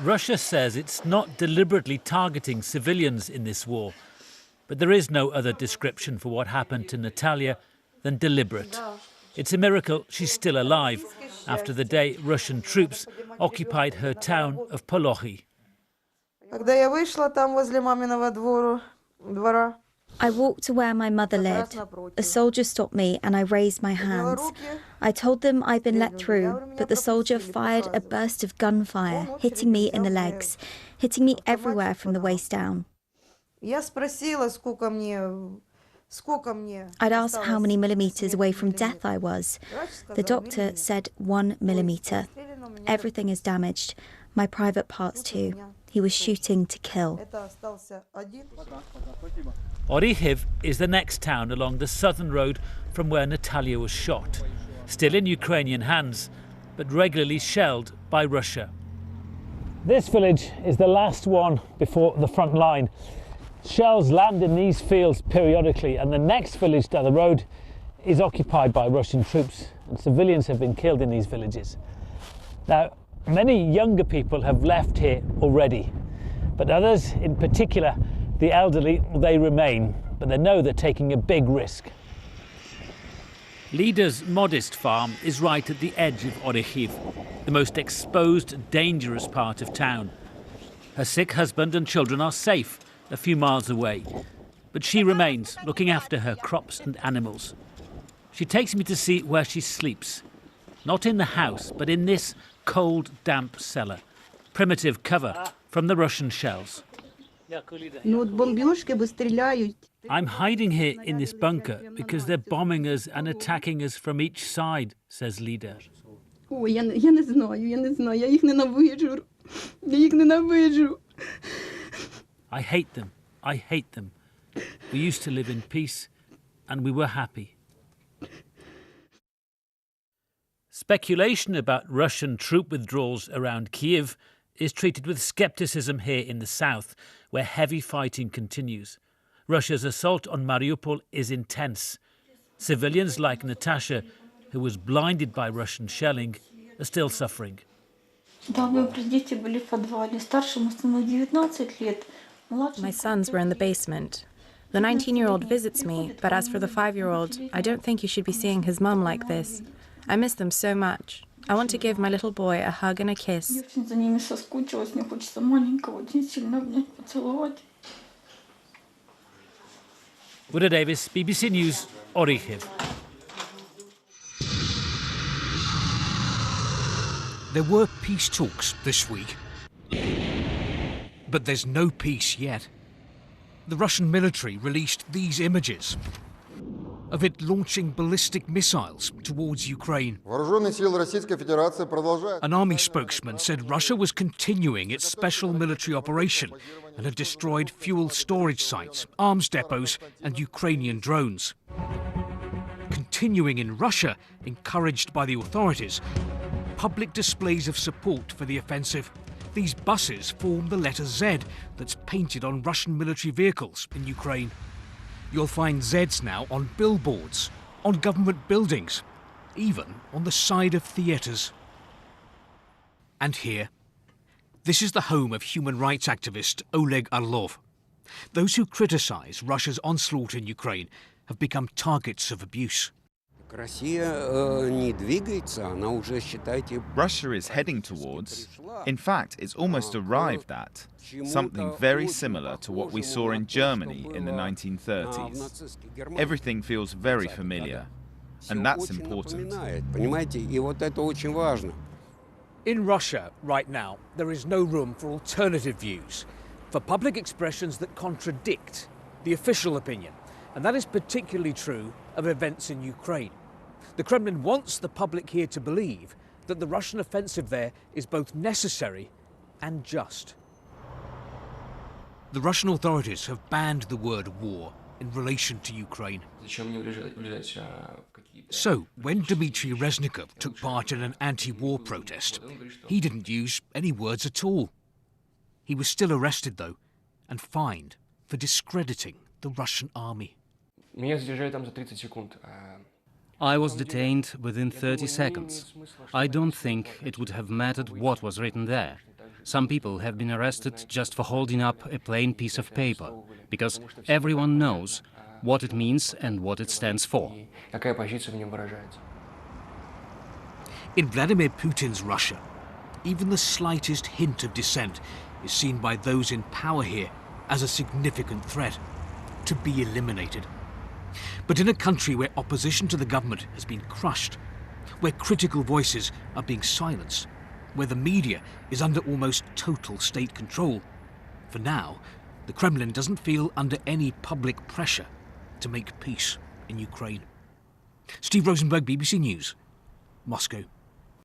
Russia says it's not deliberately targeting civilians in this war, but there is no other description for what happened to Natalia than deliberate. It's a miracle she's still alive after the day Russian troops occupied her town of Polochy. I walked to where my mother lived. A soldier stopped me and I raised my hands. I told them I'd been let through, but the soldier fired a burst of gunfire, hitting me in the legs, hitting me everywhere from the waist down. I'd asked how many millimeters away from death I was. The doctor said 1 millimeter. Everything is damaged, my private parts too. He was shooting to kill. Orikhiv is the next town along the southern road from where Natalia was shot. Still in Ukrainian hands, but regularly shelled by Russia. This village is the last one before the front line. Shells land in these fields periodically, and the next village down the road is occupied by Russian troops, and civilians have been killed in these villages. Now, many younger people have left here already, but others, in particular the elderly, they remain, but they know they're taking a big risk. Lida's modest farm is right at the edge of Orikhiv, the most exposed, dangerous part of town. Her sick husband and children are safe a few miles away, but she remains looking after her crops and animals. She takes me to see where she sleeps, not in the house, but in this cold, damp cellar, primitive cover from the Russian shells. I'm hiding here in this bunker because they're bombing us and attacking us from each side, says Lida. I hate them. I hate them. We used to live in peace and we were happy. Speculation about Russian troop withdrawals around Kiev is treated with scepticism here in the south, where heavy fighting continues. Russia's assault on Mariupol is intense. Civilians like Natasha, who was blinded by Russian shelling, are still suffering. My sons were in the basement. The 19-year-old visits me, but as for the 5-year-old, I don't think he should be seeing his mum like this. I miss them so much. I want to give my little boy a hug and a kiss. Buddha Davis, BBC News, Orikhiv. There were peace talks this week, but there's no peace yet. The Russian military released these images of it launching ballistic missiles towards Ukraine. An army spokesman said Russia was continuing its special military operation and had destroyed fuel storage sites, arms depots and Ukrainian drones. Continuing in Russia, encouraged by the authorities, public displays of support for the offensive. These buses form the letter Z that's painted on Russian military vehicles in Ukraine. You'll find Zs now on billboards, on government buildings, even on the side of theatres. And here, this is the home of human rights activist Oleg Orlov. Those who criticise Russia's onslaught in Ukraine have become targets of abuse. Russia is heading towards, in fact, it's almost arrived at, something very similar to what we saw in Germany in the 1930s. Everything feels very familiar, and that's important. In Russia, right now, there is no room for alternative views, for public expressions that contradict the official opinion. And that is particularly true of events in Ukraine. The Kremlin wants the public here to believe that the Russian offensive there is both necessary and just. The Russian authorities have banned the word war in relation to Ukraine. So, when Dmitry Reznikov took part in an anti-war protest, he didn't use any words at all. He was still arrested, though, and fined for discrediting the Russian army. I was detained within 30 seconds. I don't think it would have mattered what was written there. Some people have been arrested just for holding up a plain piece of paper, because everyone knows what it means and what it stands for. In Vladimir Putin's Russia, even the slightest hint of dissent is seen by those in power here as a significant threat, to be eliminated. But in a country where opposition to the government has been crushed, where critical voices are being silenced, where the media is under almost total state control, for now, the Kremlin doesn't feel under any public pressure to make peace in Ukraine. Steve Rosenberg, BBC News, Moscow.